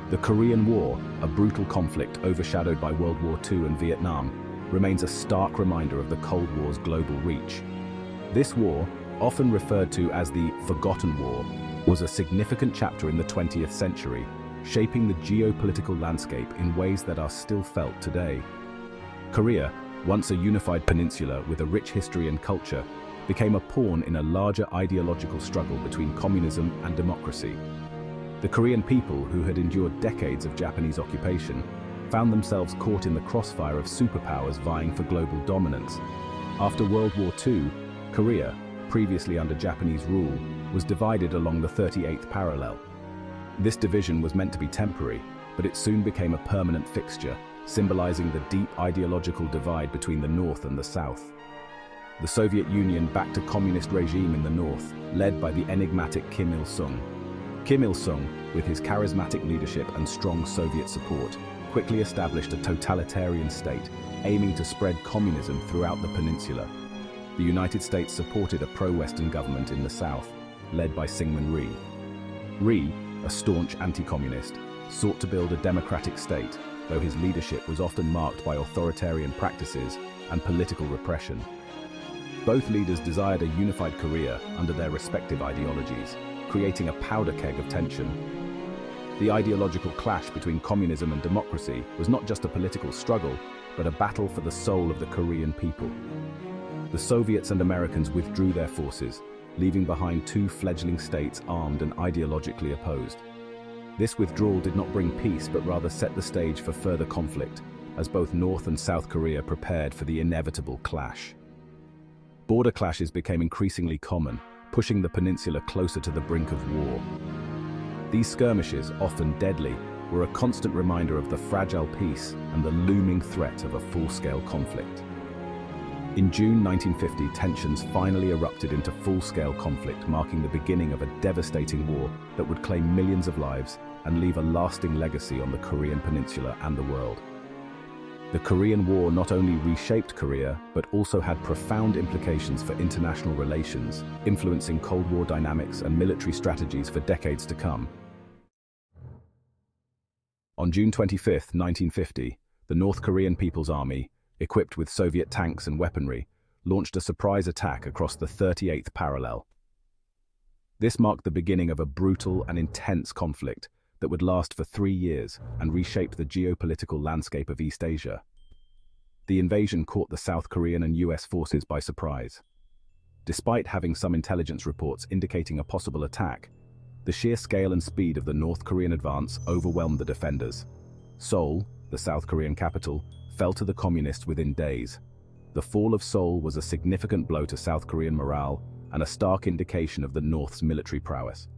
The Korean War, a brutal conflict overshadowed by World War II and Vietnam, remains a stark reminder of the Cold War's global reach. This war, often referred to as the Forgotten War, was a significant chapter in the 20th century, shaping the geopolitical landscape in ways that are still felt today. Korea, once a unified peninsula with a rich history and culture, became a pawn in a larger ideological struggle between communism and democracy. The Korean people, who had endured decades of Japanese occupation, found themselves caught in the crossfire of superpowers vying for global dominance. After World War II, Korea, previously under Japanese rule, was divided along the 38th parallel. This division was meant to be temporary, but it soon became a permanent fixture, symbolizing the deep ideological divide between the North and the South. The Soviet Union backed a communist regime in the North, led by the enigmatic Kim Il-sung. Kim Il-sung, with his charismatic leadership and strong Soviet support, quickly established a totalitarian state, aiming to spread communism throughout the peninsula. The United States supported a pro-Western government in the South, led by Syngman Rhee. Rhee, a staunch anti-communist, sought to build a democratic state, though his leadership was often marked by authoritarian practices and political repression. Both leaders desired a unified Korea under their respective ideologies, creating a powder keg of tension. The ideological clash between communism and democracy was not just a political struggle, but a battle for the soul of the Korean people. The Soviets and Americans withdrew their forces, leaving behind two fledgling states armed and ideologically opposed. This withdrawal did not bring peace, but rather set the stage for further conflict, as both North and South Korea prepared for the inevitable clash. Border clashes became increasingly common, pushing the peninsula closer to the brink of war. These skirmishes, often deadly, were a constant reminder of the fragile peace and the looming threat of a full-scale conflict. In June 1950, tensions finally erupted into full-scale conflict, marking the beginning of a devastating war that would claim millions of lives and leave a lasting legacy on the Korean peninsula and the world. The Korean War not only reshaped Korea, but also had profound implications for international relations, influencing Cold War dynamics and military strategies for decades to come. On June 25, 1950, the North Korean People's Army, equipped with Soviet tanks and weaponry, launched a surprise attack across the 38th parallel. This marked the beginning of a brutal and intense conflict that would last for 3 years and reshape the geopolitical landscape of East Asia. The invasion caught the South Korean and US forces by surprise. Despite having some intelligence reports indicating a possible attack, the sheer scale and speed of the North Korean advance overwhelmed the defenders. Seoul, the South Korean capital, fell to the communists within days. The fall of Seoul was a significant blow to South Korean morale and a stark indication of the North's military prowess.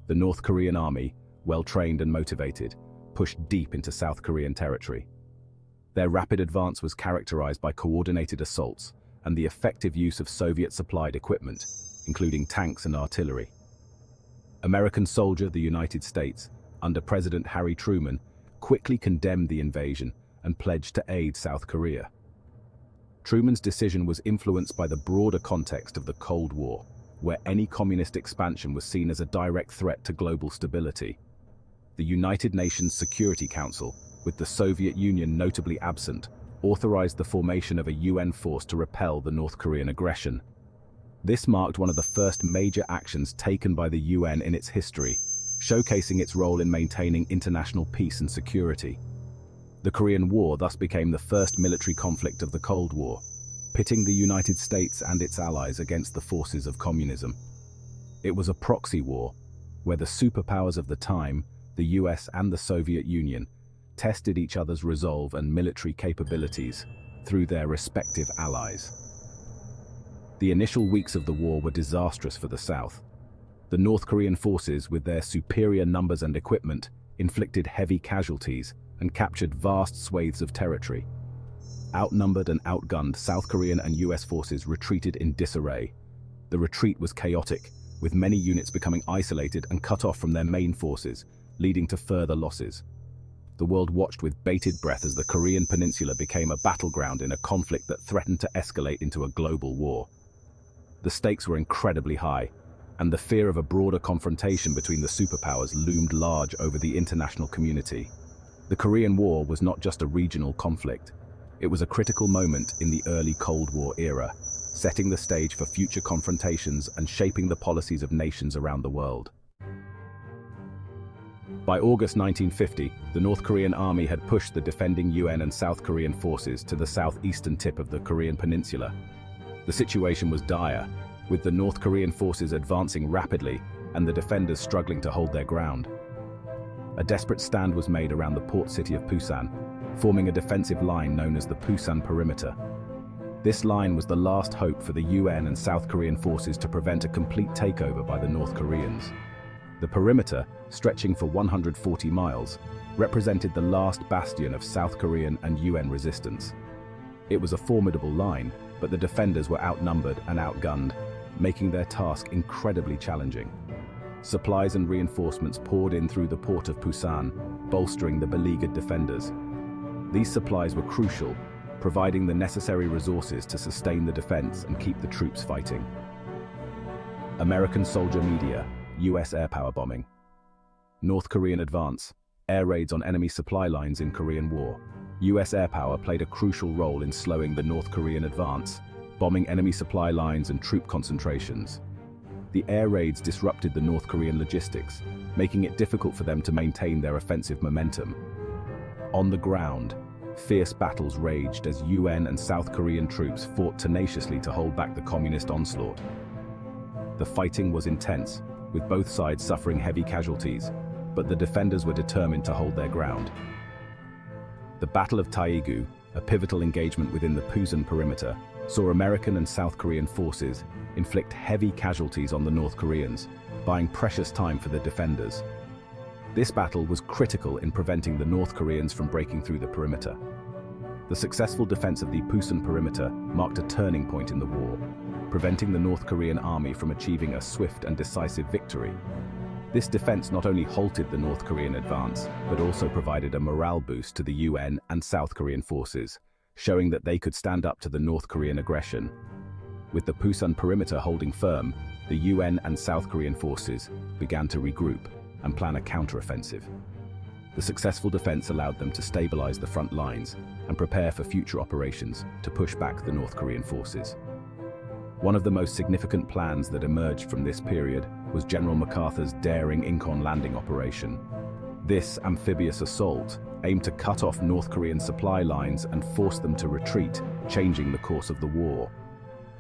The North Korean army, well-trained and motivated, pushed deep into South Korean territory. Their rapid advance was characterized by coordinated assaults and the effective use of Soviet-supplied equipment, including tanks and artillery. American soldier, the United States, under President Harry Truman, quickly condemned the invasion and pledged to aid South Korea. Truman's decision was influenced by the broader context of the Cold War, where any communist expansion was seen as a direct threat to global stability. The United Nations Security Council, with the Soviet Union notably absent, authorized the formation of a UN force to repel the North Korean aggression. This marked one of the first major actions taken by the UN in its history, showcasing its role in maintaining international peace and security. The Korean War thus became the first military conflict of the Cold War, pitting the United States and its allies against the forces of communism. It was a proxy war, where the superpowers of the time, the US and the Soviet Union, tested each other's resolve and military capabilities through their respective allies. The initial weeks of the war were disastrous for the South. The North Korean forces, with their superior numbers and equipment, inflicted heavy casualties and captured vast swathes of territory. Outnumbered and outgunned, South Korean and US forces retreated in disarray. The retreat was chaotic, with many units becoming isolated and cut off from their main forces, leading to further losses. The world watched with bated breath as the Korean peninsula became a battleground in a conflict that threatened to escalate into a global war. The stakes were incredibly high, and the fear of a broader confrontation between the superpowers loomed large over the international community. The Korean War was not just a regional conflict. It was a critical moment in the early Cold War era, setting the stage for future confrontations and shaping the policies of nations around the world. By August 1950, the North Korean army had pushed the defending UN and South Korean forces to the southeastern tip of the Korean peninsula. The situation was dire, with the North Korean forces advancing rapidly and the defenders struggling to hold their ground. A desperate stand was made around the port city of Pusan, forming a defensive line known as the Pusan Perimeter. This line was the last hope for the UN and South Korean forces to prevent a complete takeover by the North Koreans. The perimeter, stretching for 140 miles, represented the last bastion of South Korean and UN resistance. It was a formidable line, but the defenders were outnumbered and outgunned, making their task incredibly challenging. Supplies and reinforcements poured in through the port of Pusan, bolstering the beleaguered defenders. These supplies were crucial, providing the necessary resources to sustain the defense and keep the troops fighting. American soldier media, US air power bombing. North Korean advance, air raids on enemy supply lines in Korean War. US air power played a crucial role in slowing the North Korean advance, bombing enemy supply lines and troop concentrations. The air raids disrupted the North Korean logistics, making it difficult for them to maintain their offensive momentum. On the ground, fierce battles raged as UN and South Korean troops fought tenaciously to hold back the communist onslaught. The fighting was intense, with both sides suffering heavy casualties, but the defenders were determined to hold their ground. The Battle of Taegu, a pivotal engagement within the Pusan perimeter, saw American and South Korean forces inflict heavy casualties on the North Koreans, buying precious time for the defenders. This battle was critical in preventing the North Koreans from breaking through the perimeter. The successful defense of the Pusan perimeter marked a turning point in the war, preventing the North Korean army from achieving a swift and decisive victory. This defense not only halted the North Korean advance, but also provided a morale boost to the UN and South Korean forces, showing that they could stand up to the North Korean aggression. With the Pusan perimeter holding firm, the UN and South Korean forces began to regroup and plan a counteroffensive. The successful defense allowed them to stabilize the front lines and prepare for future operations to push back the North Korean forces. One of the most significant plans that emerged from this period was General MacArthur's daring Incheon landing operation. This amphibious assault aimed to cut off North Korean supply lines and force them to retreat, changing the course of the war.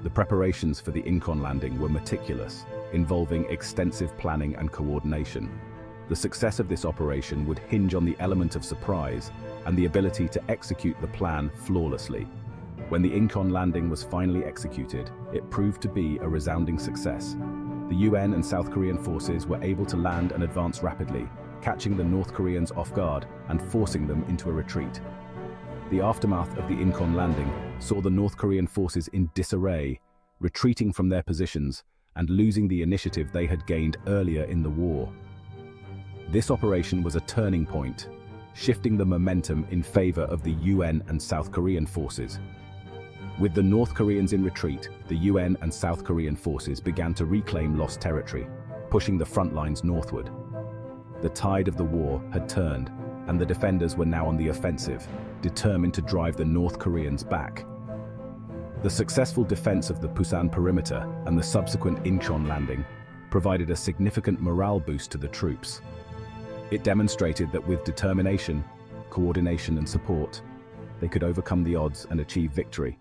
The preparations for the Incheon landing were meticulous, involving extensive planning and coordination. The success of this operation would hinge on the element of surprise and the ability to execute the plan flawlessly. When the Incheon landing was finally executed, it proved to be a resounding success. The UN and South Korean forces were able to land and advance rapidly, catching the North Koreans off guard and forcing them into a retreat. The aftermath of the Incheon landing saw the North Korean forces in disarray, retreating from their positions and losing the initiative they had gained earlier in the war. This operation was a turning point, shifting the momentum in favor of the UN and South Korean forces. With the North Koreans in retreat, the UN and South Korean forces began to reclaim lost territory, pushing the front lines northward. The tide of the war had turned, and the defenders were now on the offensive, determined to drive the North Koreans back. The successful defense of the Pusan perimeter and the subsequent Incheon landing provided a significant morale boost to the troops. It demonstrated that with determination, coordination and support, they could overcome the odds and achieve victory.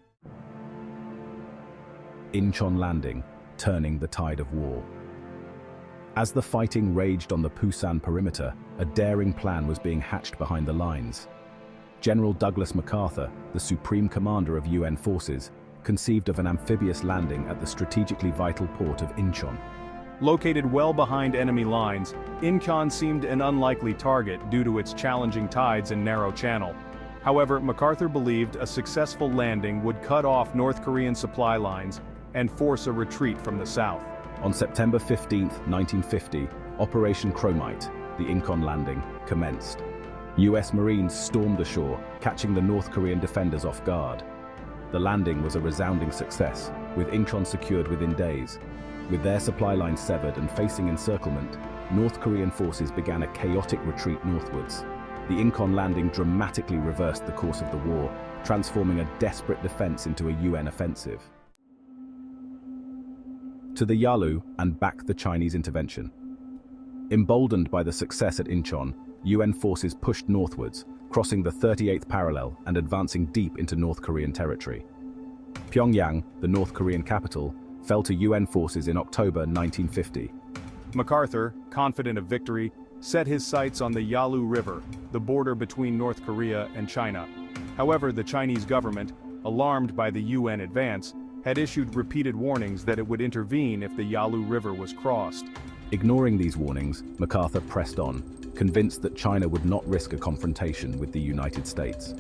Incheon landing, turning the tide of war. As the fighting raged on the Pusan perimeter, a daring plan was being hatched behind the lines. General Douglas MacArthur, the supreme commander of UN forces, conceived of an amphibious landing at the strategically vital port of Incheon. Located well behind enemy lines, Incheon seemed an unlikely target due to its challenging tides and narrow channel. However, MacArthur believed a successful landing would cut off North Korean supply lines and force a retreat from the south. On September 15, 1950, Operation Chromite, the Incheon landing, commenced. US Marines stormed the shore, catching the North Korean defenders off guard. The landing was a resounding success, with Incheon secured within days. With their supply lines severed and facing encirclement, North Korean forces began a chaotic retreat northwards. The Incheon landing dramatically reversed the course of the war, transforming a desperate defense into a UN offensive. To the Yalu and back the Chinese intervention. Emboldened by the success at Incheon, UN forces pushed northwards, crossing the 38th parallel and advancing deep into North Korean territory. Pyongyang, the North Korean capital, fell to UN forces in October 1950. MacArthur, confident of victory, set his sights on the Yalu River, the border between North Korea and China. However, the Chinese government, alarmed by the UN advance, had issued repeated warnings that it would intervene if the Yalu River was crossed. Ignoring these warnings, MacArthur pressed on, convinced that China would not risk a confrontation with the United States.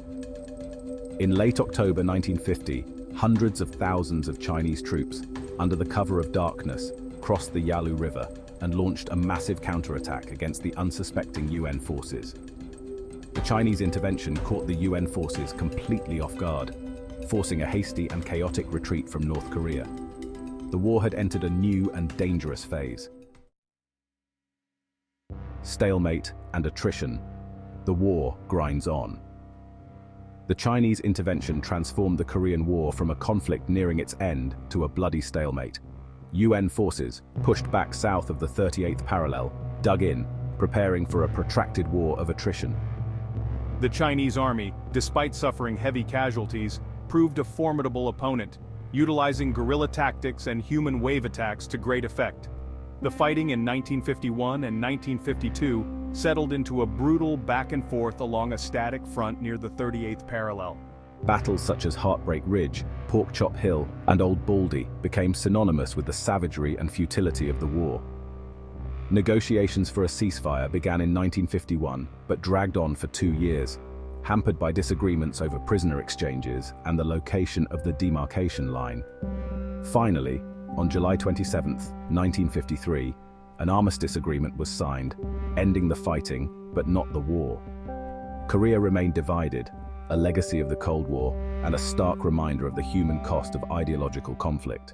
In late October 1950, hundreds of thousands of Chinese troops, under the cover of darkness, crossed the Yalu River and launched a massive counterattack against the unsuspecting UN forces. The Chinese intervention caught the UN forces completely off guard, forcing a hasty and chaotic retreat from North Korea. The war had entered a new and dangerous phase. Stalemate and attrition. The war grinds on. The Chinese intervention transformed the Korean War from a conflict nearing its end to a bloody stalemate. UN forces, pushed back south of the 38th parallel, dug in, preparing for a protracted war of attrition. The Chinese army, despite suffering heavy casualties, proved a formidable opponent, utilizing guerrilla tactics and human wave attacks to great effect. The fighting in 1951 and 1952 settled into a brutal back and forth along a static front near the 38th parallel. Battles such as Heartbreak Ridge, Pork Chop Hill, and Old Baldy became synonymous with the savagery and futility of the war. Negotiations for a ceasefire began in 1951, but dragged on for 2 years, hampered by disagreements over prisoner exchanges and the location of the demarcation line. Finally, on July 27, 1953, an armistice agreement was signed, ending the fighting, but not the war. Korea remained divided, a legacy of the Cold War and a stark reminder of the human cost of ideological conflict.